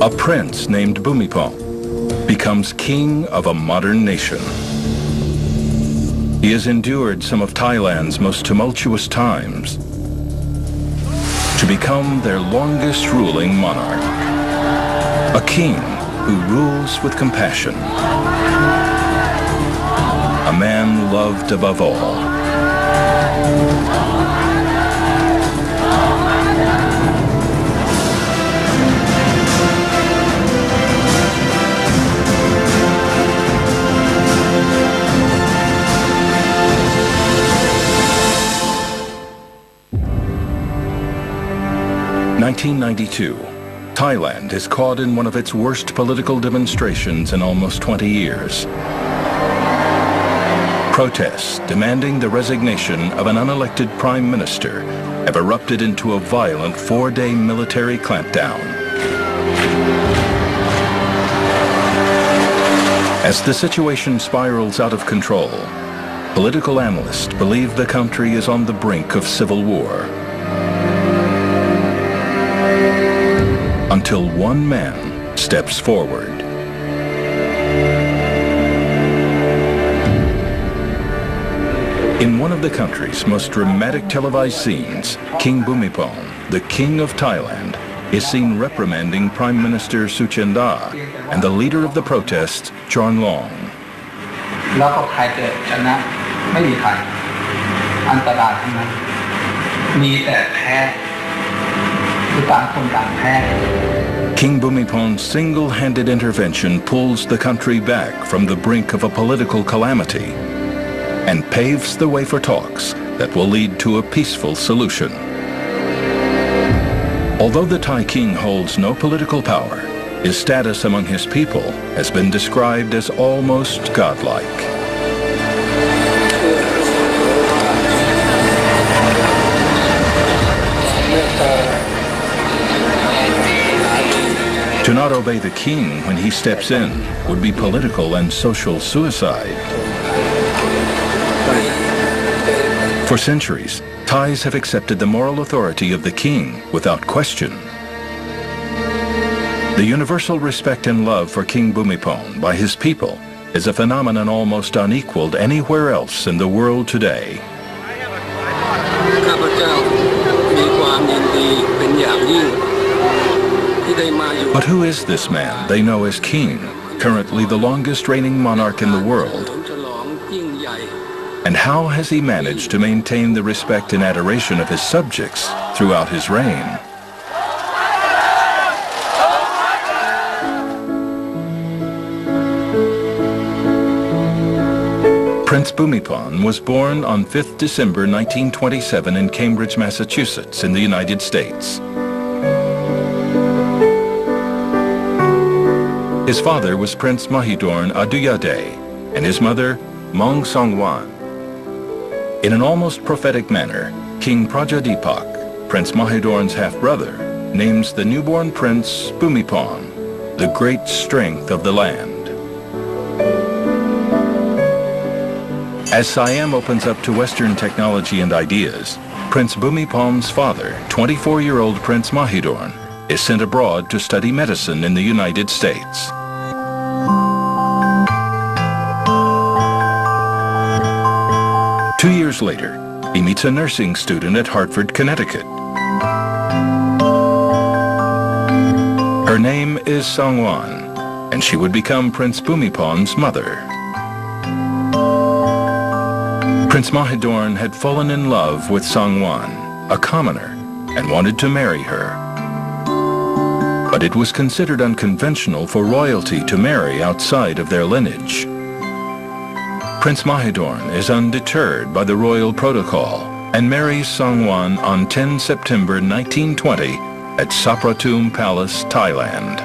A prince named Bhumibol becomes king of a modern nation. He has endured some of Thailand's most tumultuous times to become their longest ruling monarch. A king who rules with compassion. A man loved above all. In 1992, Thailand is caught in one of its worst political demonstrations in almost 20 years. Protests demanding the resignation of an unelected prime minister have erupted into a violent 4-day military clampdown. As the situation spirals out of control, political analysts believe the country is on the brink of civil war. Until one man steps forward. In one of the country's most dramatic televised scenes, King Bhumibol, the King of Thailand, is seen reprimanding Prime Minister Suchenda and the leader of the protests, John Long. King Bhumibol's single-handed intervention pulls the country back from the brink of a political calamity and paves the way for talks that will lead to a peaceful solution. Although the Thai king holds no political power, his status among his people has been described as almost godlike. To not obey the king when he steps in would be political and social suicide. For centuries, Thais have accepted the moral authority of the king without question. The universal respect and love for King Bhumibol by his people is a phenomenon almost unequaled anywhere else in the world today. But who is this man they know as king, currently the longest reigning monarch in the world? And how has he managed to maintain the respect and adoration of his subjects throughout his reign? Prince Bhumibol was born on 5th December 1927 in Cambridge, Massachusetts, in the United States. His father was Prince Bhumibol Adulyadej and his mother, Mong Songwan. In an almost prophetic manner, King Prajadipak, Prince Mahidorn's half-brother, names the newborn prince Bhumibol, the great strength of the land. As Siam opens up to Western technology and ideas, Prince Bhumibol's father, 24-year-old Prince Mahidorn, is sent abroad to study medicine in the United States. Two years later, he meets a nursing student at Hartford, Connecticut. Her name is Songwan, and she would become Prince Bhumibol's mother. Prince Mahidorn had fallen in love with Songwan, a commoner, and wanted to marry her. But it was considered unconventional for royalty to marry outside of their lineage. Prince Mahidorn is undeterred by the royal protocol and marries Songwan on 10 September 1920 at Sapratum Palace, Thailand.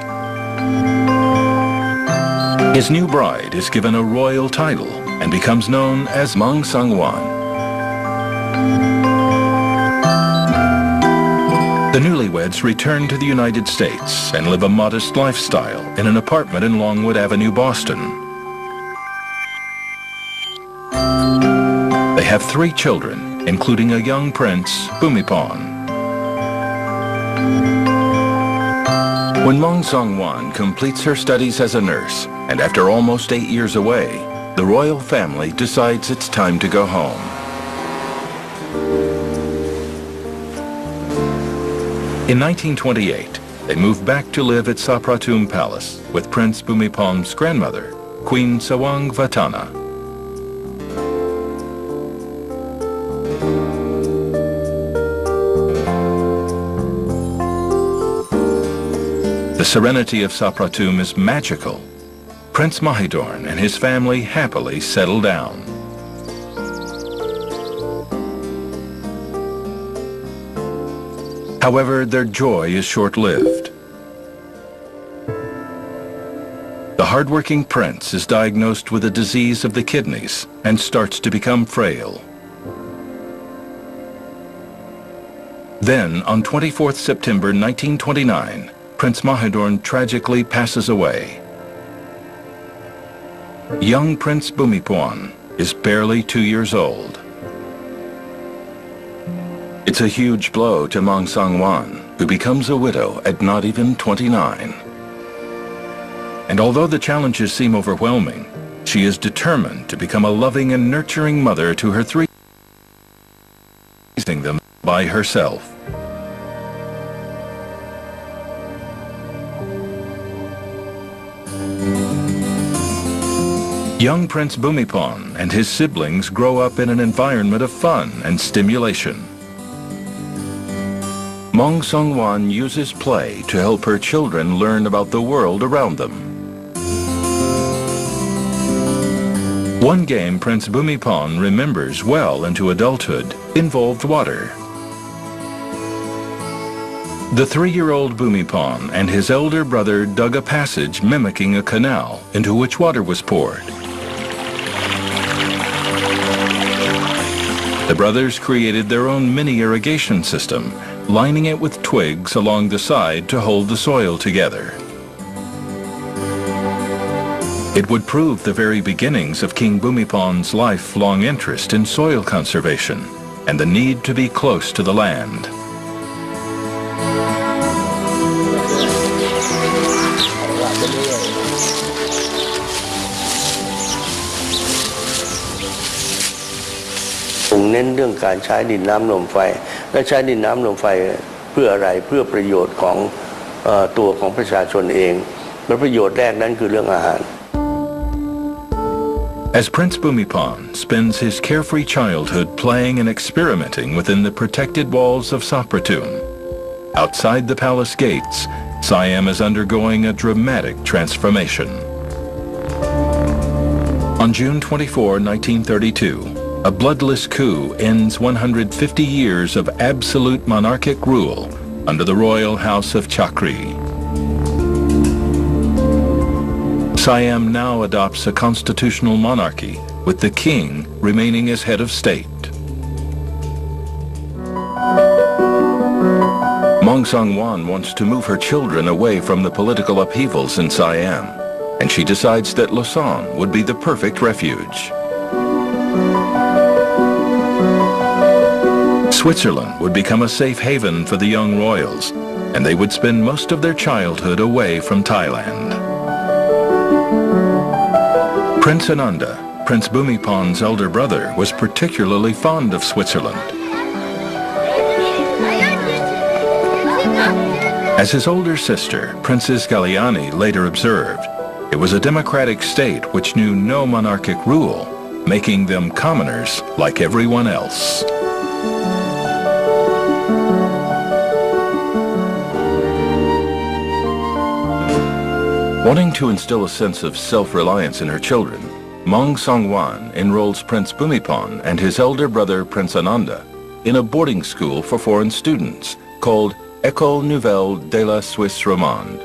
His new bride is given a royal title and becomes known as Mong Songwan. The newlyweds return to the United States and live a modest lifestyle in an apartment in Longwood Avenue, Boston. They have 3 children, including a young prince, Bhumibol. When Mong Song-wan completes her studies as a nurse, and after almost 8 years away, the royal family decides it's time to go home. In 1928, they moved back to live at Sapratum Palace with Prince Bhumibol's grandmother, Queen Sawang Vatana. The serenity of Sapratum is magical. Prince Mahidorn and his family happily settle down. However, their joy is short-lived. The hardworking prince is diagnosed with a disease of the kidneys and starts to become frail. Then, on 24th September 1929, Prince Mahidorn tragically passes away. Young Prince Bhumibol is barely 2 years old. It's a huge blow to Mong Song-wan, who becomes a widow at not even 29. And although the challenges seem overwhelming, she is determined to become a loving and nurturing mother to her three, raising them by herself. Young Prince Bhumibol and his siblings grow up in an environment of fun and stimulation. Mong Song-wan uses play to help her children learn about the world around them. One game Prince Bhumibol remembers well into adulthood involved water. The 3-year-old Bhumibol and his elder brother dug a passage mimicking a canal into which water was poured. The brothers created their own mini irrigation system, lining it with twigs along the side to hold the soil together. It would prove the very beginnings of King Bhumibol's lifelong interest in soil conservation and the need to be close to the land.คงเน้นเรื่องการใช้ดินน้ำลมไฟและใช้ดินน้ำลมไฟเพื่ออะไรเพื่อประโยชน์ของตัวของประชาชนเองและประโยชน์แรกนั้นคือเรื่องอาหาร As Prince Bhumibol spends his carefree childhood playing and experimenting within the protected walls of Sapratum, outside the palace gates, Siam is undergoing a dramatic transformation. On June 24, 1932, a bloodless coup ends 150 years of absolute monarchic rule under the royal house of Chakri. Siam now adopts a constitutional monarchy, with the king remaining as head of state. Mong Song-wan wants to move her children away from the political upheavals in Siam, and she decides that Lausanne would be the perfect refuge. Switzerland would become a safe haven for the young royals, and they would spend most of their childhood away from Thailand. Prince Ananda, Prince Bhumibol's elder brother, was particularly fond of Switzerland. As his older sister, Princess Galiani, later observed, it was a democratic state which knew no monarchic rule, making them commoners like everyone else. Wanting to instill a sense of self-reliance in her children, Mong Song-wan enrolls Prince Bhumibol and his elder brother Prince Ananda in a boarding school for foreign students called École Nouvelle de la Suisse Romande.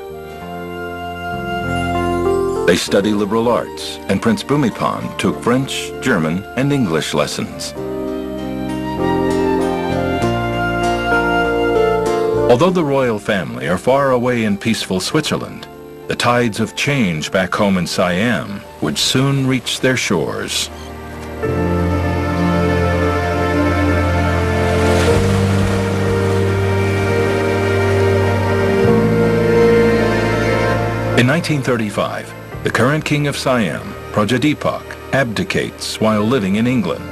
They study liberal arts, and Prince Bhumibol took French, German, and English lessons. Although the royal family are far away in peaceful Switzerland, the tides of change back home in Siam would soon reach their shores. In 1935, the current king of Siam, Prajadipak, abdicates while living in England.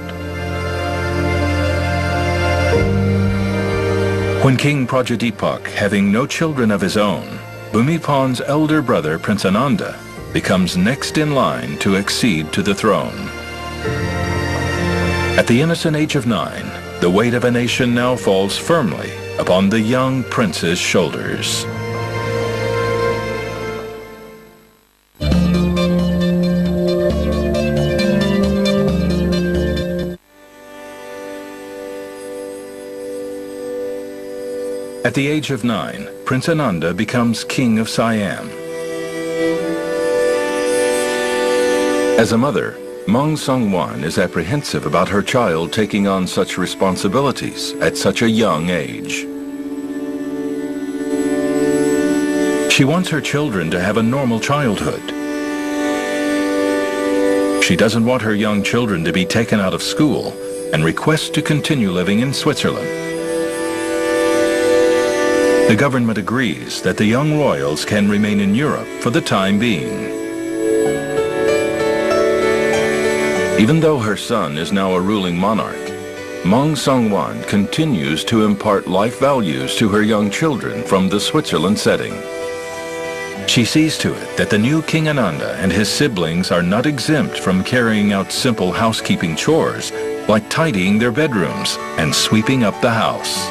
When King Prajadipak, having no children of his own, Bhumibol's elder brother Prince Ananda becomes next in line to accede to the throne. At the innocent age of 9, the weight of a nation now falls firmly upon the young prince's shoulders. At the age of 9, Prince Ananda becomes King of Siam. As a mother, Maung Song-wan is apprehensive about her child taking on such responsibilities at such a young age. She wants her children to have a normal childhood. She doesn't want her young children to be taken out of school and requests to continue living in Switzerland. The government agrees that the young royals can remain in Europe for the time being. Even though her son is now a ruling monarch, Maung Song-wan continues to impart life values to her young children from the Switzerland setting. She sees to it that the new King Ananda and his siblings are not exempt from carrying out simple housekeeping chores like tidying their bedrooms and sweeping up the house.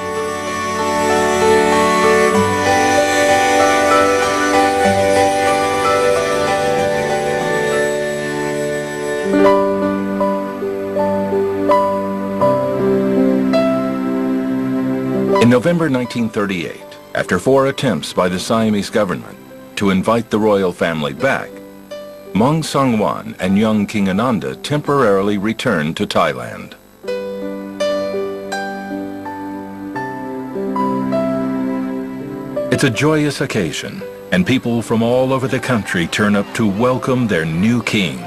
In November 1938, after 4 attempts by the Siamese government to invite the royal family back, Maung Song-wan and young King Ananda temporarily returned to Thailand. It's a joyous occasion, and people from all over the country turn up to welcome their new king.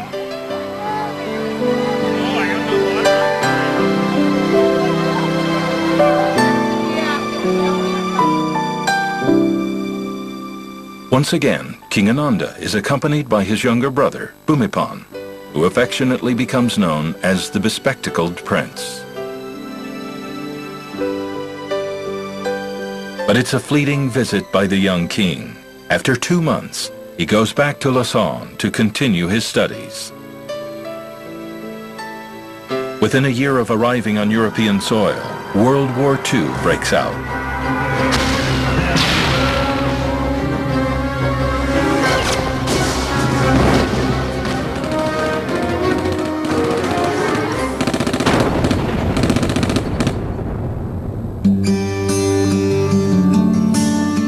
Once again, King Ananda is accompanied by his younger brother, Bhumibol, who affectionately becomes known as the Bespectacled Prince. But it's a fleeting visit by the young king. After 2 months, he goes back to Lausanne to continue his studies. Within a year of arriving on European soil, World War II breaks out.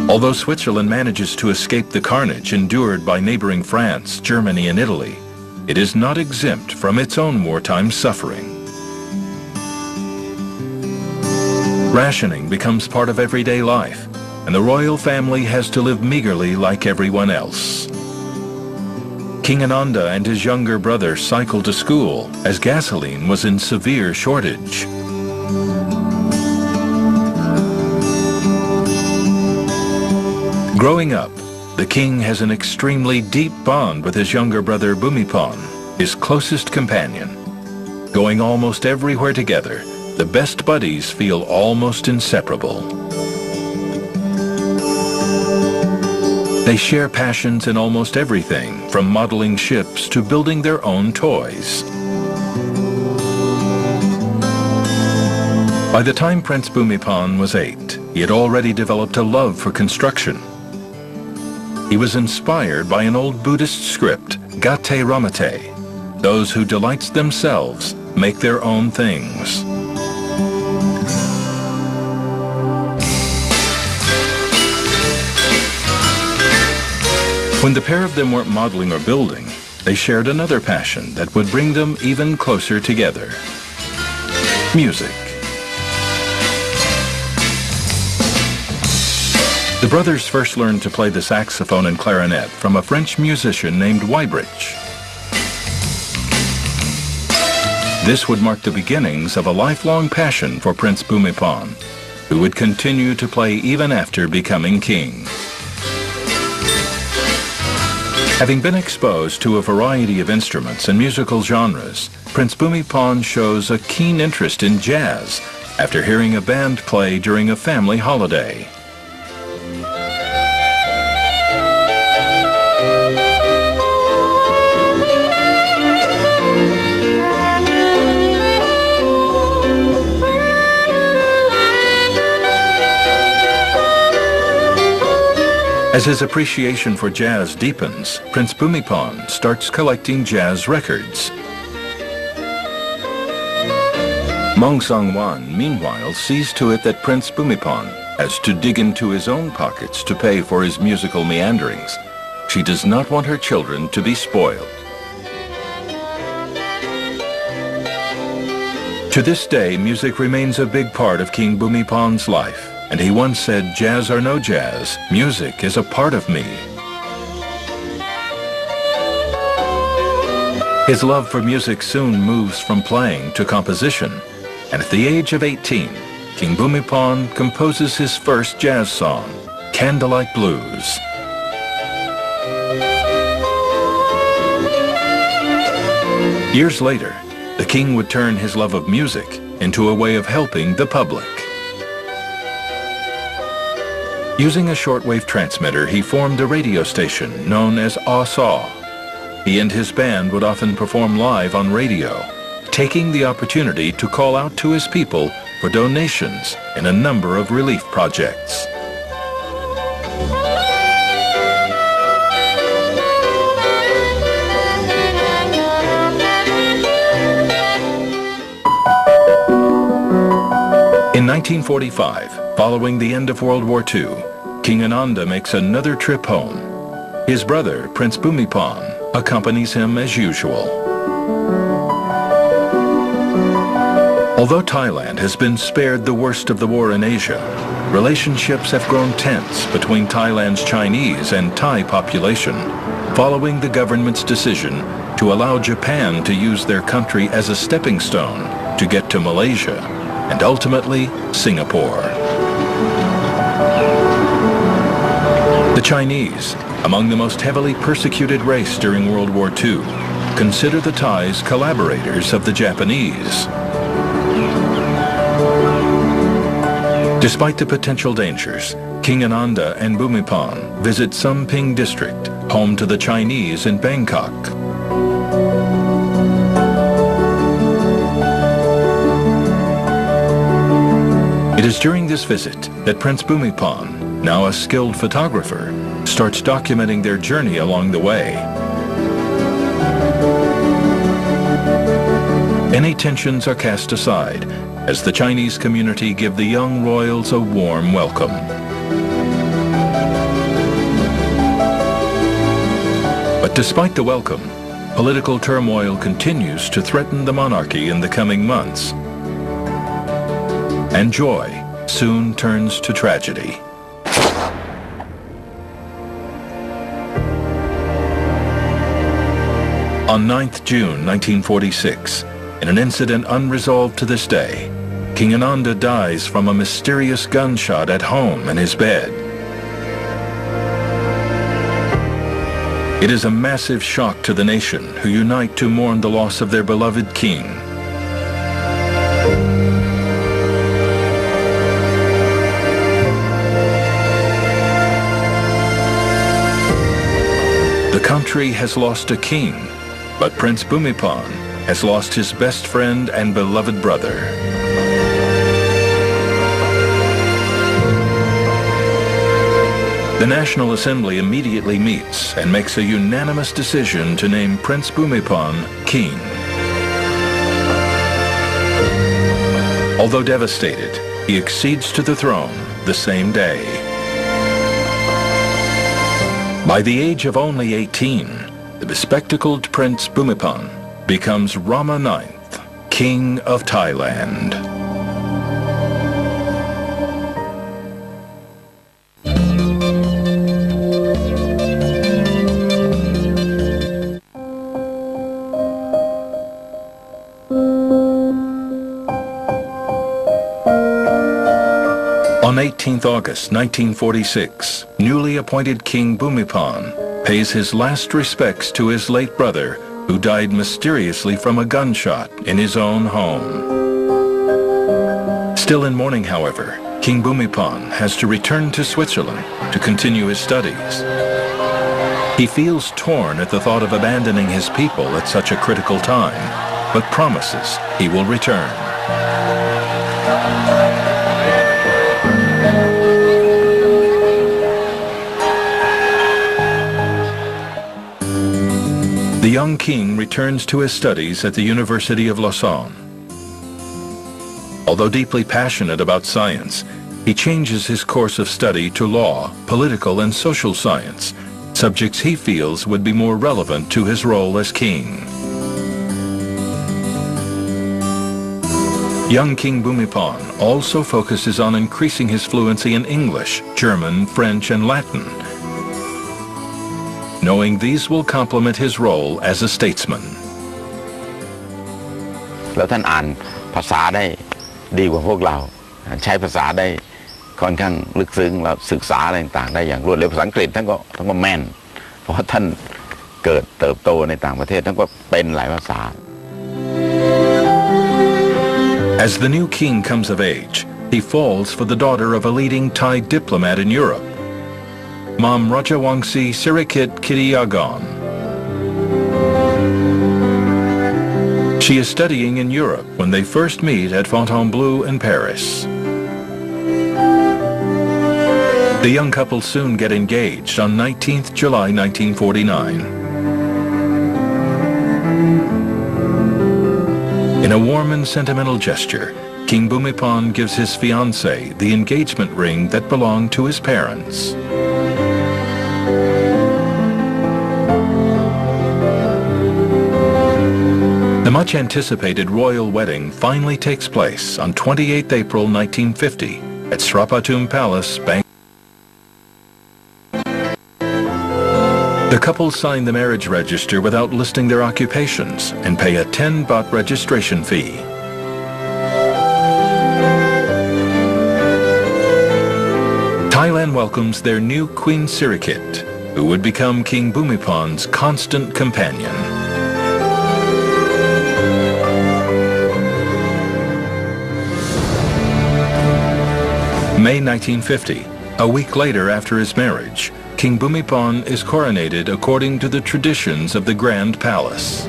Although Switzerland manages to escape the carnage endured by neighboring France, Germany, and Italy, it is not exempt from its own wartime suffering. Rationing becomes part of everyday life, and the royal family has to live meagerly like everyone else. King Ananda and his younger brother cycle to school as gasoline was in severe shortage. Growing up, the king has an extremely deep bond with his younger brother Bhumibol, his closest companion. Going almost everywhere together, the best buddies feel almost inseparable. They share passions in almost everything, from modeling ships to building their own toys. By the time Prince Bhumibol was 8, he had already developed a love for construction. He was inspired by an old Buddhist script, Gate Ramate. Those who delights themselves make their own things. When the pair of them weren't modeling or building, they shared another passion that would bring them even closer together: music. The brothers first learned to play the saxophone and clarinet from a French musician named Wybridge. This would mark the beginnings of a lifelong passion for Prince Bhumibol, who would continue to play even after becoming king. Having been exposed to a variety of instruments and musical genres, Prince Bhumibol shows a keen interest in jazz after hearing a band play during a family holiday. As his appreciation for jazz deepens, Prince Bhumibol starts collecting jazz records. Mong Sang-wan, meanwhile, sees to it that Prince Bhumibol has to dig into his own pockets to pay for his musical meanderings. She does not want her children to be spoiled. To this day, music remains a big part of King Bhumibol's life. And he once said, "Jazz or no jazz, music is a part of me." His love for music soon moves from playing to composition, and at the age of 18, King Bhumibol composes his first jazz song, Candlelight Blues. Years later, the king would turn his love of music into a way of helping the public. Using a shortwave transmitter, he formed a radio station known as Aw-Saw. He and his band would often perform live on radio, taking the opportunity to call out to his people for donations in a number of relief projects. In 1945, following the end of World War II, King Ananda makes another trip home. His brother, Prince Bhumibol, accompanies him as usual. Although Thailand has been spared the worst of the war in Asia, relationships have grown tense between Thailand's Chinese and Thai population, following the government's decision to allow Japan to use their country as a stepping stone to get to Malaysia and ultimately Singapore. The Chinese, among the most heavily persecuted race during World War II, consider the Thais collaborators of the Japanese. Despite the potential dangers, King Ananda and Bhumibol visit Samping district, home to the Chinese in Bangkok. It is during this visit that Prince Bhumibol, now a skilled photographer, starts documenting their journey along the way. Any tensions are cast aside as the Chinese community give the young royals a warm welcome. But despite the welcome, political turmoil continues to threaten the monarchy in the coming months. And joy soon turns to tragedy. On 9th June 1946, in an incident unresolved to this day, King Ananda dies from a mysterious gunshot at home in his bed. It is a massive shock to the nation who unite to mourn the loss of their beloved king. The country has lost a king, but Prince Bhumibol has lost his best friend and beloved brother. The National Assembly immediately meets and makes a unanimous decision to name Prince Bhumibol king. Although devastated, he accedes to the throne the same day. By the age of only 18, the bespectacled Prince Bhumibol becomes Rama IX, King of Thailand. On 18th August 1946, newly appointed King Bhumibol pays his last respects to his late brother, who died mysteriously from a gunshot in his own home. Still in mourning, however, King Bhumibol has to return to Switzerland to continue his studies. He feels torn at the thought of abandoning his people at such a critical time, but promises he will return. The young king returns to his studies at the University of Lausanne. Although deeply passionate about science, he changes his course of study to law, political and social science, subjects he feels would be more relevant to his role as king. Young King Bhumibol also focuses on increasing his fluency in English, German, French and Latin, knowing these will complement his role as a statesman. แล้วท่านอ่านภาษาได้ดีกว่าพวกเราใช้ภาษาได้ค่อนข้างลึกซึ้งแล้วศึกษาอะไรต่างๆได้อย่างรวดเร็วภาษาอังกฤษท่านก็แม่นเพราะว่าท่านเกิดเติบโตในต่างประเทศท่านก็เป็นหลายภาษา As the new king comes of age, he falls for the daughter of a leading Thai diplomat in Europe, Mom Rajawangsi Sirikit Kittiyagon. She is studying in Europe when they first meet at Fontainebleau in Paris. The young couple soon get engaged on 19th July 1949. In a warm and sentimental gesture, King Bhumibol gives his fiancée the engagement ring that belonged to his parents. The much-anticipated royal wedding finally takes place on 28th April 1950 at Srapatum Palace, Bangkok. The couple sign the marriage register without listing their occupations and pay a 10 baht registration fee. Thailand welcomes their new Queen Sirikit, who would become King Bhumibol's constant companion. May 1950, a week later after his marriage, King Bhumibol is coronated according to the traditions of the Grand Palace.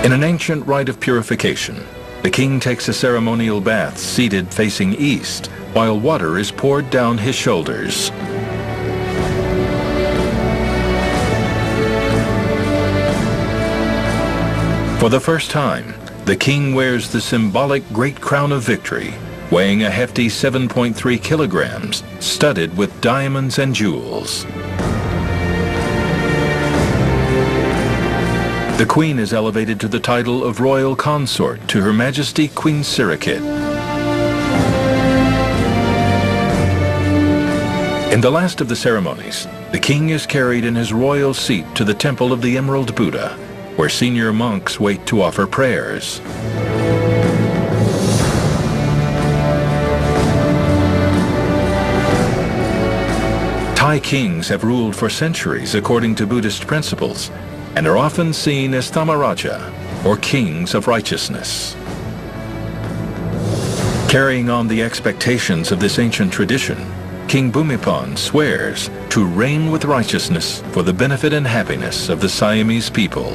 In an ancient rite of purification, the king takes a ceremonial bath seated facing east, while water is poured down his shoulders. For the first time, the king wears the symbolic Great Crown of Victory, weighing a hefty 7.3 kilograms, studded with diamonds and jewels. The Queen is elevated to the title of Royal Consort to Her Majesty Queen Sirikit. In the last of the ceremonies, the King is carried in his royal seat to the Temple of the Emerald Buddha, where senior monks wait to offer prayers. Thai kings have ruled for centuries according to Buddhist principles and are often seen as Thamaraja, or kings of righteousness. Carrying on the expectations of this ancient tradition, King Bhumibol swears to reign with righteousness for the benefit and happiness of the Siamese people.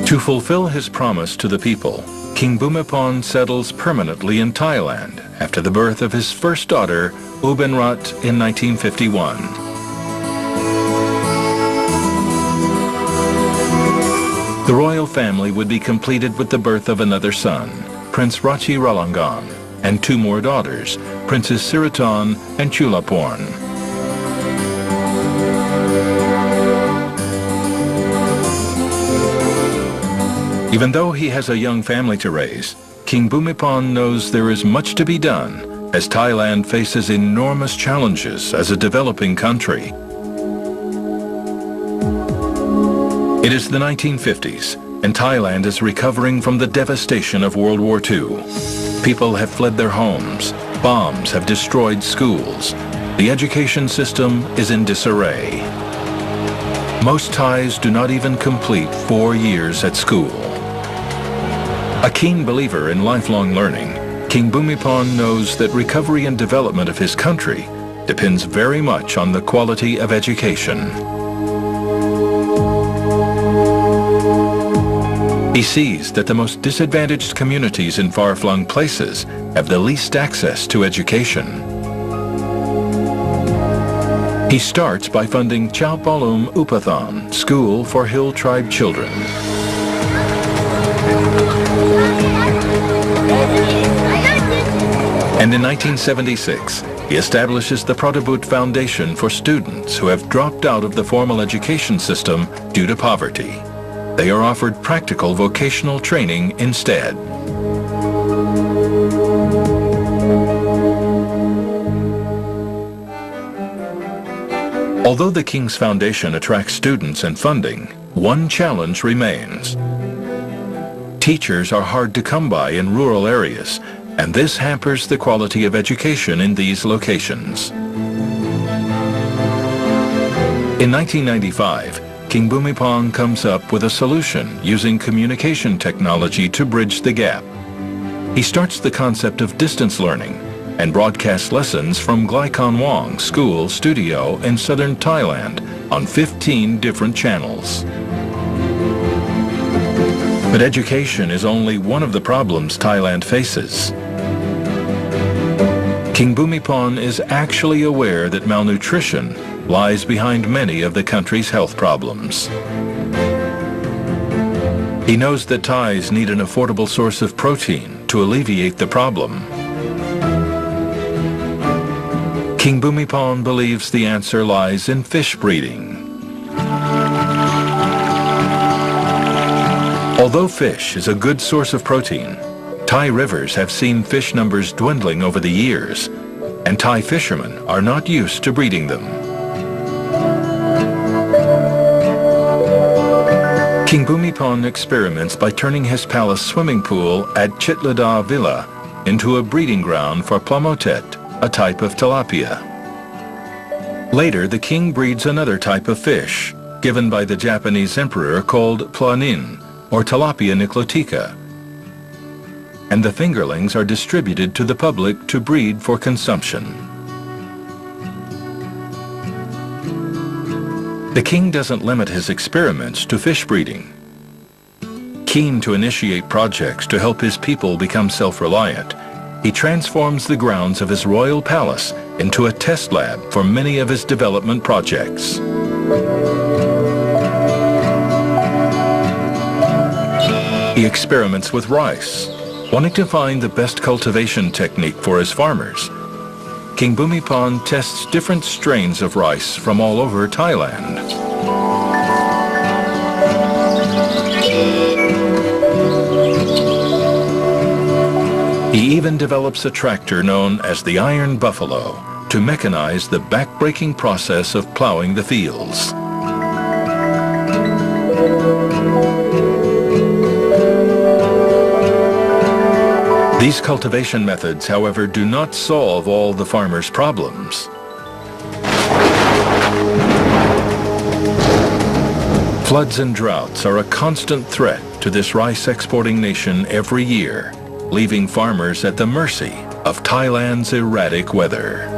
To fulfill his promise to the people, King Bhumibol settles permanently in Thailand after the birth of his first daughter, Ubenrat, in 1951. The royal family would be completed with the birth of another son, Prince Rachi Ralangon, and two more daughters, Princess Sirirat and Chulaporn. Even though he has a young family to raise, King Bhumibol knows there is much to be done as Thailand faces enormous challenges as a developing country. It is the 1950s, and Thailand is recovering from the devastation of World War II. People have fled their homes. Bombs have destroyed schools. The education system is in disarray. Most Thais do not even complete 4 years at school. A keen believer in lifelong learning, King Bhumibol knows that recovery and development of his country depends very much on the quality of education. He sees that the most disadvantaged communities in far-flung places have the least access to education. He starts by funding Chowpalum Upathan, School for Hill Tribe Children. And in 1976, he establishes the Pradabut Foundation for students who have dropped out of the formal education system due to poverty. They are offered practical vocational training instead. Although the King's Foundation attracts students and funding, one challenge remains. Teachers are hard to come by in rural areas, and this hampers the quality of education in these locations. In 1995, King Bhumibol comes up with a solution using communication technology to bridge the gap. He starts the concept of distance learning and broadcasts lessons from Glaikhon Wong School Studio in southern Thailand on 15 different channels. But education is only one of the problems Thailand faces. King Bhumibol is actually aware that malnutrition lies behind many of the country's health problems. He knows that Thais need an affordable source of protein to alleviate the problem. King Bhumibol believes the answer lies in fish breeding. Although fish is a good source of protein, Thai rivers have seen fish numbers dwindling over the years, and Thai fishermen are not used to breeding them. King Bhumibol experiments by turning his palace swimming pool at Chitlada Villa into a breeding ground for plamotet, a type of tilapia. Later, the king breeds another type of fish, given by the Japanese emperor called planin, or tilapia niclotica, and the fingerlings are distributed to the public to breed for consumption. The king doesn't limit his experiments to fish breeding. Keen to initiate projects to help his people become self-reliant, he transforms the grounds of his royal palace into a test lab for many of his development projects. He experiments with rice, wanting to find the best cultivation technique for his farmers. King Bhumibol tests different strains of rice from all over Thailand. He even develops a tractor known as the Iron Buffalo to mechanize the back-breaking process of plowing the fields. These cultivation methods, however, do not solve all the farmers' problems. Floods and droughts are a constant threat to this rice-exporting nation every year, leaving farmers at the mercy of Thailand's erratic weather.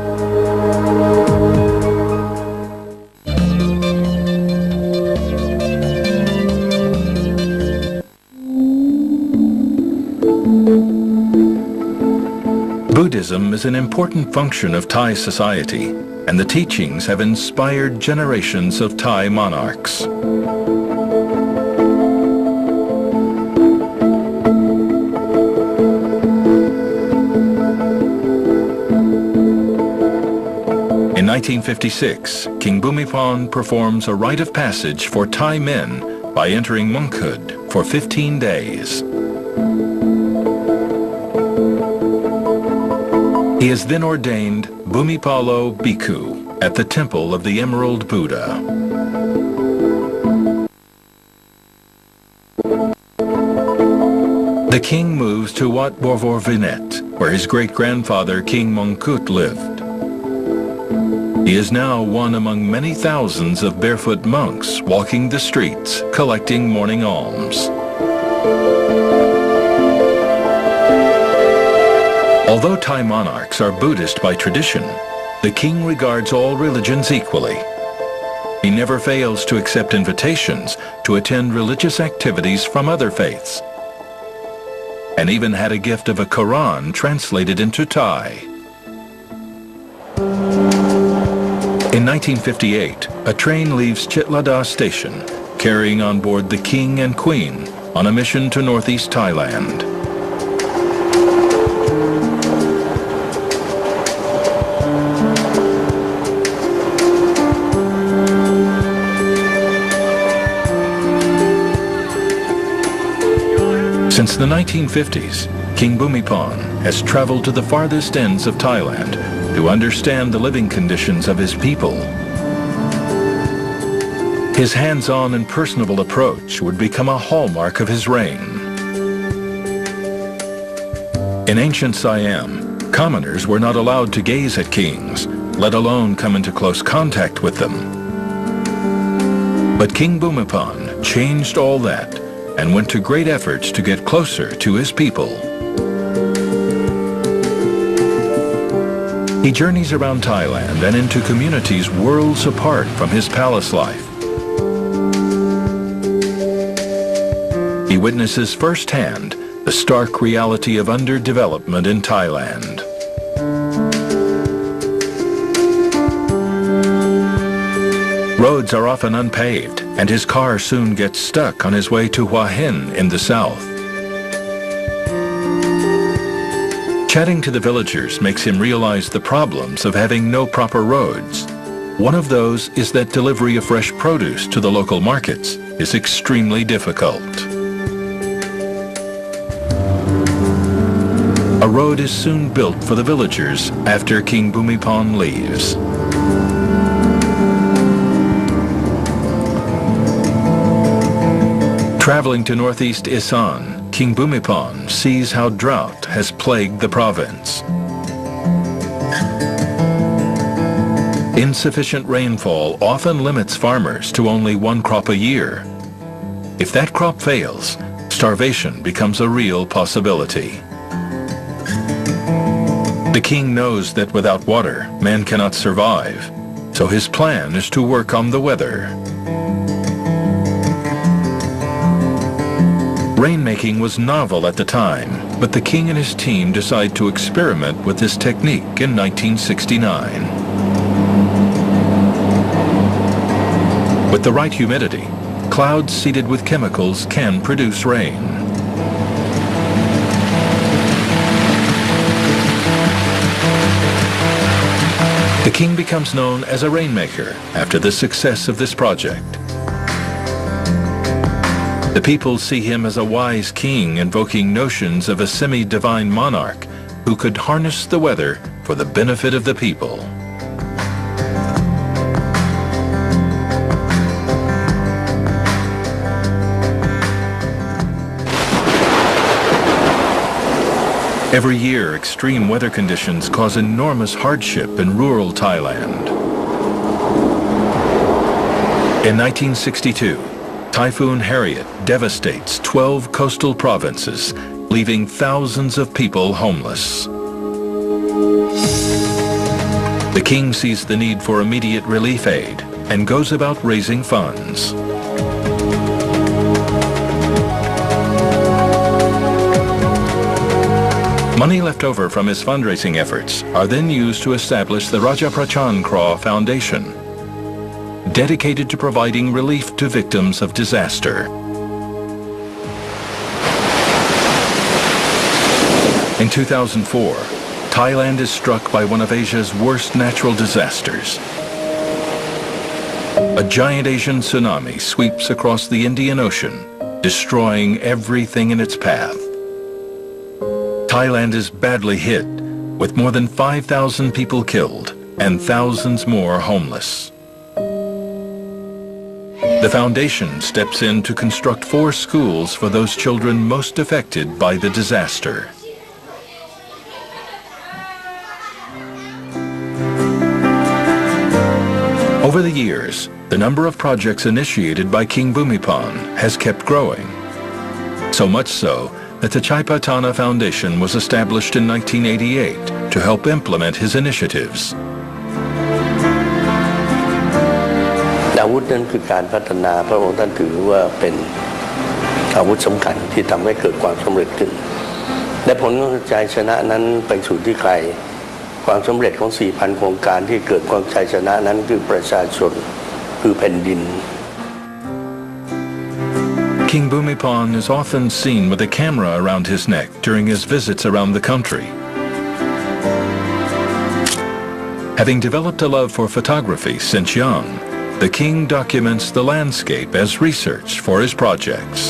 Buddhism is an important function of Thai society, and the teachings have inspired generations of Thai monarchs. In 1956, King Bhumibol performs a rite of passage for Thai men by entering monkhood for 15 days. He is then ordained Bhumipalo Bhikkhu at the Temple of the Emerald Buddha. The king moves to Wat Borvorvinet, where his great-grandfather King Mongkut lived. He is now one among many thousands of barefoot monks walking the streets, collecting morning alms. Although Thai monarchs are Buddhist by tradition, the king regards all religions equally. He never fails to accept invitations to attend religious activities from other faiths, and even had a gift of a Quran translated into Thai. In 1958, a train leaves Chitlada station, carrying on board the king and queen on a mission to northeast Thailand. Since the 1950s, King Bhumibol has traveled to the farthest ends of Thailand to understand the living conditions of his people. His hands-on and personable approach would become a hallmark of his reign. In ancient Siam, commoners were not allowed to gaze at kings, let alone come into close contact with them. But King Bhumibol changed all that and went to great efforts to get closer to his people. He journeys around Thailand and into communities worlds apart from his palace life. He witnesses firsthand the stark reality of underdevelopment in Thailand. Roads are often unpaved, and his car soon gets stuck on his way to Hua Hin in the south. Chatting to the villagers makes him realize the problems of having no proper roads. One of those is that delivery of fresh produce to the local markets is extremely difficult. A road is soon built for the villagers after King Bhumibol leaves. Traveling to northeast Isan, King Bhumibol sees how drought has plagued the province. Insufficient rainfall often limits farmers to only one crop a year. If that crop fails, starvation becomes a real possibility. The king knows that without water, man cannot survive, so his plan is to work on the weather. Rainmaking was novel at the time, but the king and his team decide to experiment with this technique in 1969. With the right humidity, clouds seeded with chemicals can produce rain. The king becomes known as a rainmaker after the success of this project. The people see him as a wise king invoking notions of a semi-divine monarch who could harness the weather for the benefit of the people. Every year, extreme weather conditions cause enormous hardship in rural Thailand. In 1962, Typhoon Harriet devastates 12 coastal provinces, leaving thousands of people homeless. The king sees the need for immediate relief aid and goes about raising funds. Money left over from his fundraising efforts are then used to establish the Rajaprachan Kra Foundation, dedicated to providing relief to victims of disaster. In 2004, Thailand is struck by one of Asia's worst natural disasters. A giant Asian tsunami sweeps across the Indian Ocean, destroying everything in its path. Thailand is badly hit, with more than 5,000 people killed and thousands more homeless. The foundation steps in to construct 4 schools for those children most affected by the disaster. Over the years, the number of projects initiated by King Bhumibol has kept growing. So much so that the Chaipatana Foundation was established in 1988 to help implement his initiatives. อาวุธนั้นคือการพัฒนาพระองค์ท่านถือว่าเป็นอาวุธสำคัญที่ทำให้เกิดความสำเร็จขึ้นและผลของชัยชนะนั้นไปสู่ที่ใครความสำเร็จของ 4,000 โครงการที่เกิดความชัยชนะนั้นคือประชาชนคือแผ่นดิน King Bhumibol is often seen with a camera around his neck during his visits around the country. Having developed a love for photography since young, the king documents the landscape as research for his projects.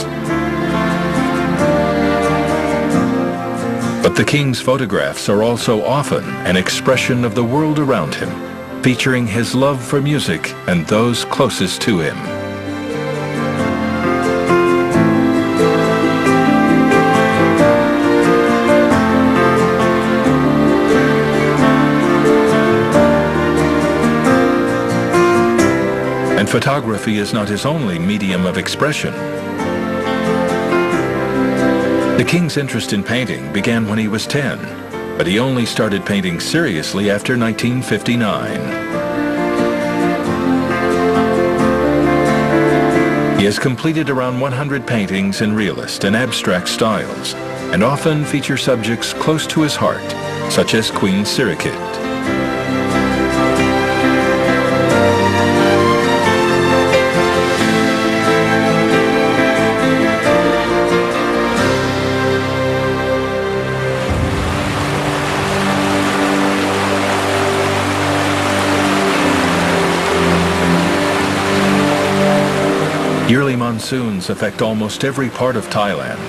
But the king's photographs are also often an expression of the world around him, featuring his love for music and those closest to him. And photography is not his only medium of expression. The king's interest in painting began when he was 10, but he only started painting seriously after 1959. He has completed around 100 paintings in realist and abstract styles, and often feature subjects close to his heart, such as Queen Sirirat. Yearly monsoons affect almost every part of Thailand,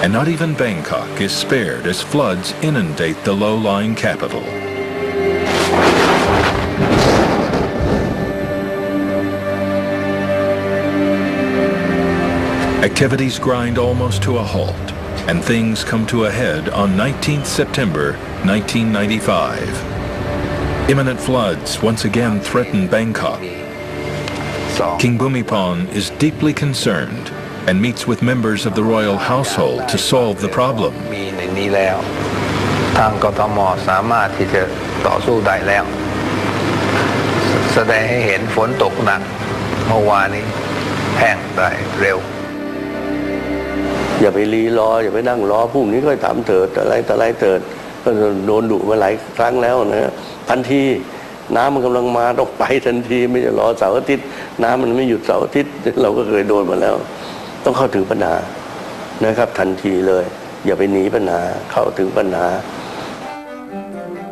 and not even Bangkok is spared as floods inundate the low-lying capital. Activities grind almost to a halt, and things come to a head on 19th September 1995. Imminent floods once again threaten Bangkok. King Bhumibol is deeply concerned and meets with members of the royal household to solve the problem. มีในนี้แล้วทางกทมสามารถที่จะต่อสู้ได้แล้วแสดงให้เห็นฝนตกหนักเมื่อวานนี้แห้งได้เร็วอย่าไปรีรออย่าไปนั่งรอพรุ่งนี้ก็ทำเถิดอะไรเถิดก็โดนดุมาหลายครั้งแล้วนะทันทีน้ำมันกำลังมาต้องไปทันทีไม่จะรอเสาร์อาทิตย์น้ำมันไม่หยุดเสาร์อาทิตย์เราก็เคยโดนมาแล้วต้องเข้าถึงปัญหานะครับทันทีเลยอย่าไปหนีปัญหาเข้าถึงปัญหา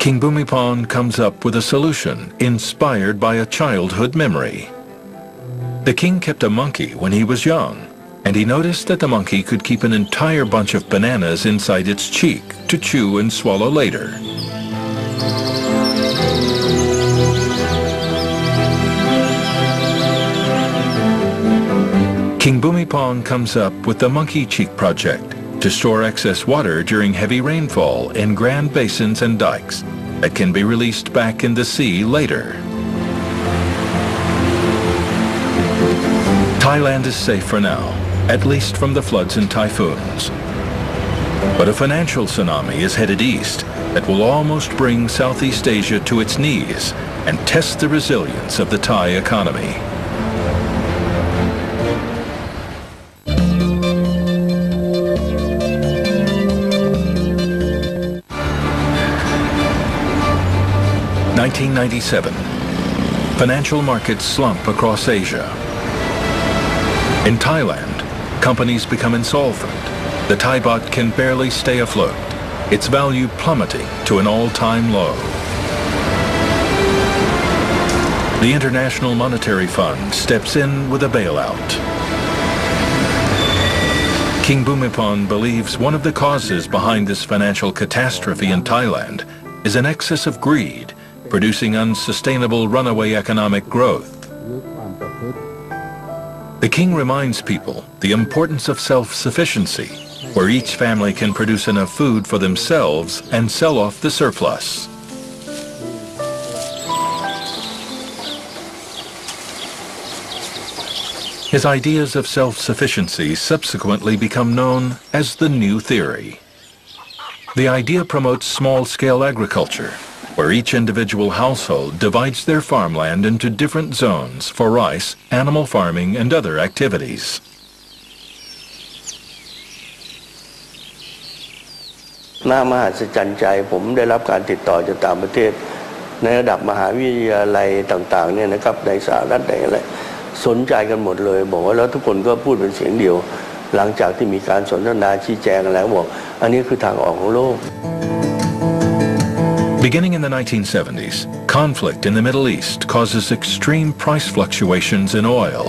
King Bhumibol comes up with a solution inspired by a childhood memory. The king kept a monkey when he was young, and he noticed that the monkey could keep an entire bunch of bananas inside its cheek to chew and swallow later. King Bhumibol comes up with the Monkey Cheek Project to store excess water during heavy rainfall in grand basins and dikes that can be released back in the sea later. Thailand is safe for now, at least from the floods and typhoons. But a financial tsunami is headed east that will almost bring Southeast Asia to its knees and test the resilience of the Thai economy. (1997). Financial markets slump across Asia. In Thailand, companies become insolvent. The Thai baht can barely stay afloat, its value plummeting to an all-time low. The International Monetary Fund steps in with a bailout. King Bhumibol believes one of the causes behind this financial catastrophe in Thailand is an excess of greed, producing unsustainable runaway economic growth. The king reminds people the importance of self-sufficiency, where each family can produce enough food for themselves and sell off the surplus. His ideas of self-sufficiency subsequently become known as the New Theory. The idea promotes small-scale agriculture, where each individual household divides their farmland into different zones for rice, animal farming, and other activities. น่ามหัศจรรย์ใจผมได้รับการติดต่อจากต่างประเทศในระดับมหาวิทยาลัยต่างๆเนี่ยนะครับในสหรัฐในอะไรสนใจกันหมดเลยบอกว่าแล้วทุกคนก็พูดเป็นเสียงเดียวหลังจากที่มีการสนทนาชี้แจงแล้วบอกอันนี้คือทางออกของโลก Beginning in the 1970s, conflict in the Middle East causes extreme price fluctuations in oil.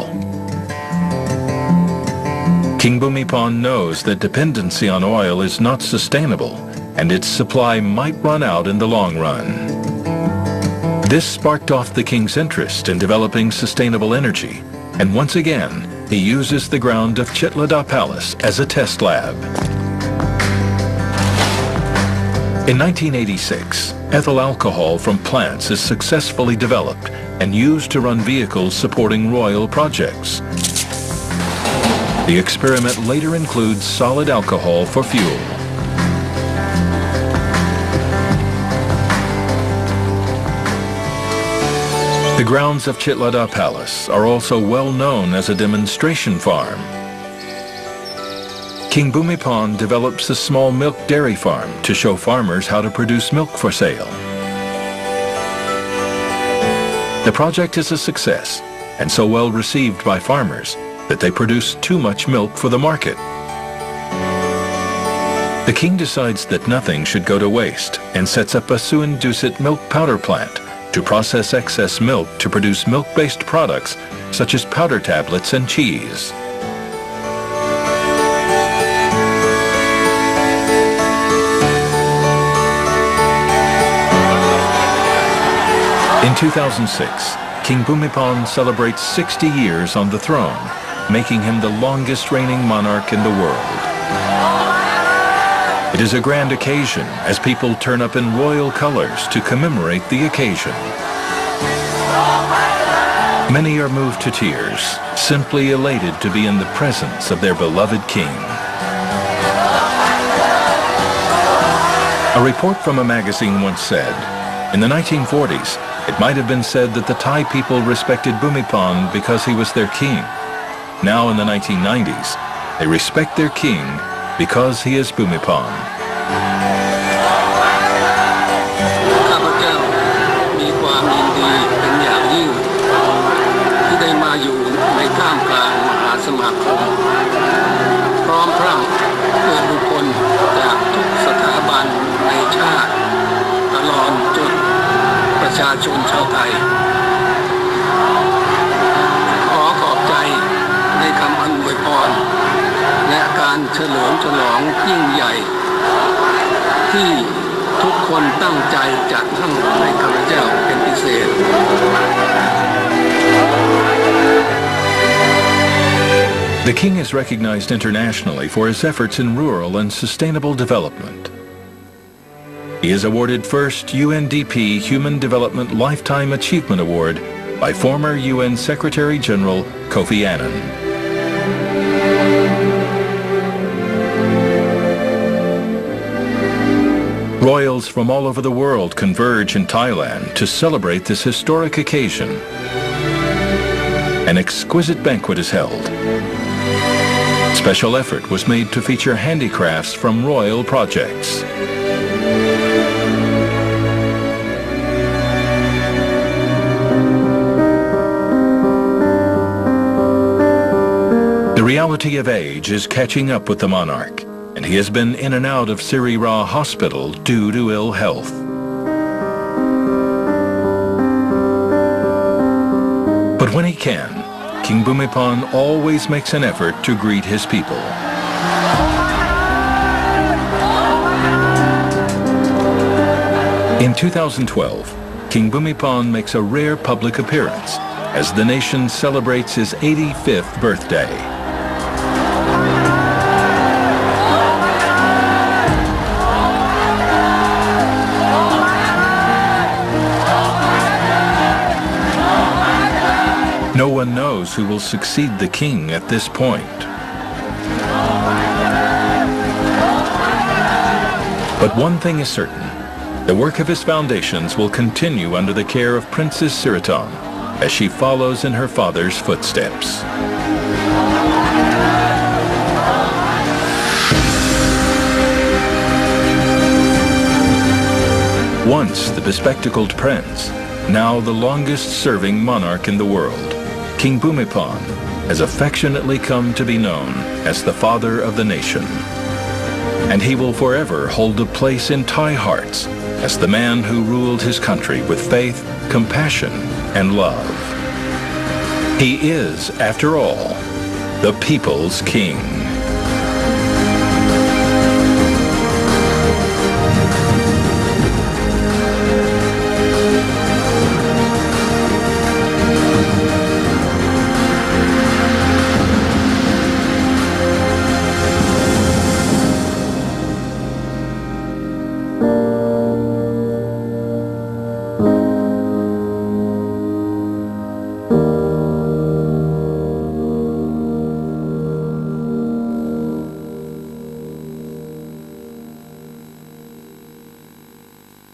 King Bhumibol knows that dependency on oil is not sustainable, and its supply might run out in the long run. This sparked off the king's interest in developing sustainable energy, and once again, he uses the ground of Chitlada Palace as a test lab. In 1986, ethyl alcohol from plants is successfully developed and used to run vehicles supporting royal projects. The experiment later includes solid alcohol for fuel. The grounds of Chitlada Palace are also well known as a demonstration farm. King Bhumibol develops a small milk dairy farm to show farmers how to produce milk for sale. The project is a success and so well received by farmers that they produce too much milk for the market. The king decides that nothing should go to waste and sets up a Suindusit milk powder plant to process excess milk to produce milk-based products such as powder tablets and cheese. In 2006, King Bhumibol celebrates 60 years on the throne, making him the longest reigning monarch in the world. It is a grand occasion as people turn up in royal colors to commemorate the occasion. Many are moved to tears, simply elated to be in the presence of their beloved king. A report from a magazine once said, in the 1940s, it might have been said that the Thai people respected Bhumibol because he was their king. Now in the 1990s, they respect their king because he is Bhumibol. ข้าพเจ้ามีความยินดีเป็นอย่างยิ่งที่ได้มาอยู่ในท่ามกลางมหาสมาคมพร้อมพรั่งเพื่อบุคคลจากทุกสถาบันในชาติตลอดจนประชาชนชาวไทยขอขอบใจในคำอวยพรและการเฉลิมฉลองยิ่งใหญ่ที่ทุกคนตั้งใจจัดให้ข้าพเจ้าเป็นพิเศษ The king is recognized internationally for his efforts in rural and sustainable development. He is awarded first UNDP Human Development Lifetime Achievement Award by former UN Secretary General Kofi Annan. Royals from all over the world converge in Thailand to celebrate this historic occasion. An exquisite banquet is held. Special effort was made to feature handicrafts from royal projects. The reality of age is catching up with the monarch, and he has been in and out of Sirirat hospital due to ill health. But when he can, King Bhumibol always makes an effort to greet his people. In 2012, King Bhumibol makes a rare public appearance as the nation celebrates his 85th birthday. No one knows who will succeed the king at this point. But one thing is certain. The work of his foundations will continue under the care of Princess Sirirat as she follows in her father's footsteps. Once the bespectacled prince, now the longest-serving monarch in the world, King Bhumibol has affectionately come to be known as the father of the nation. And he will forever hold a place in Thai hearts as the man who ruled his country with faith, compassion, and love. He is, after all, the people's king.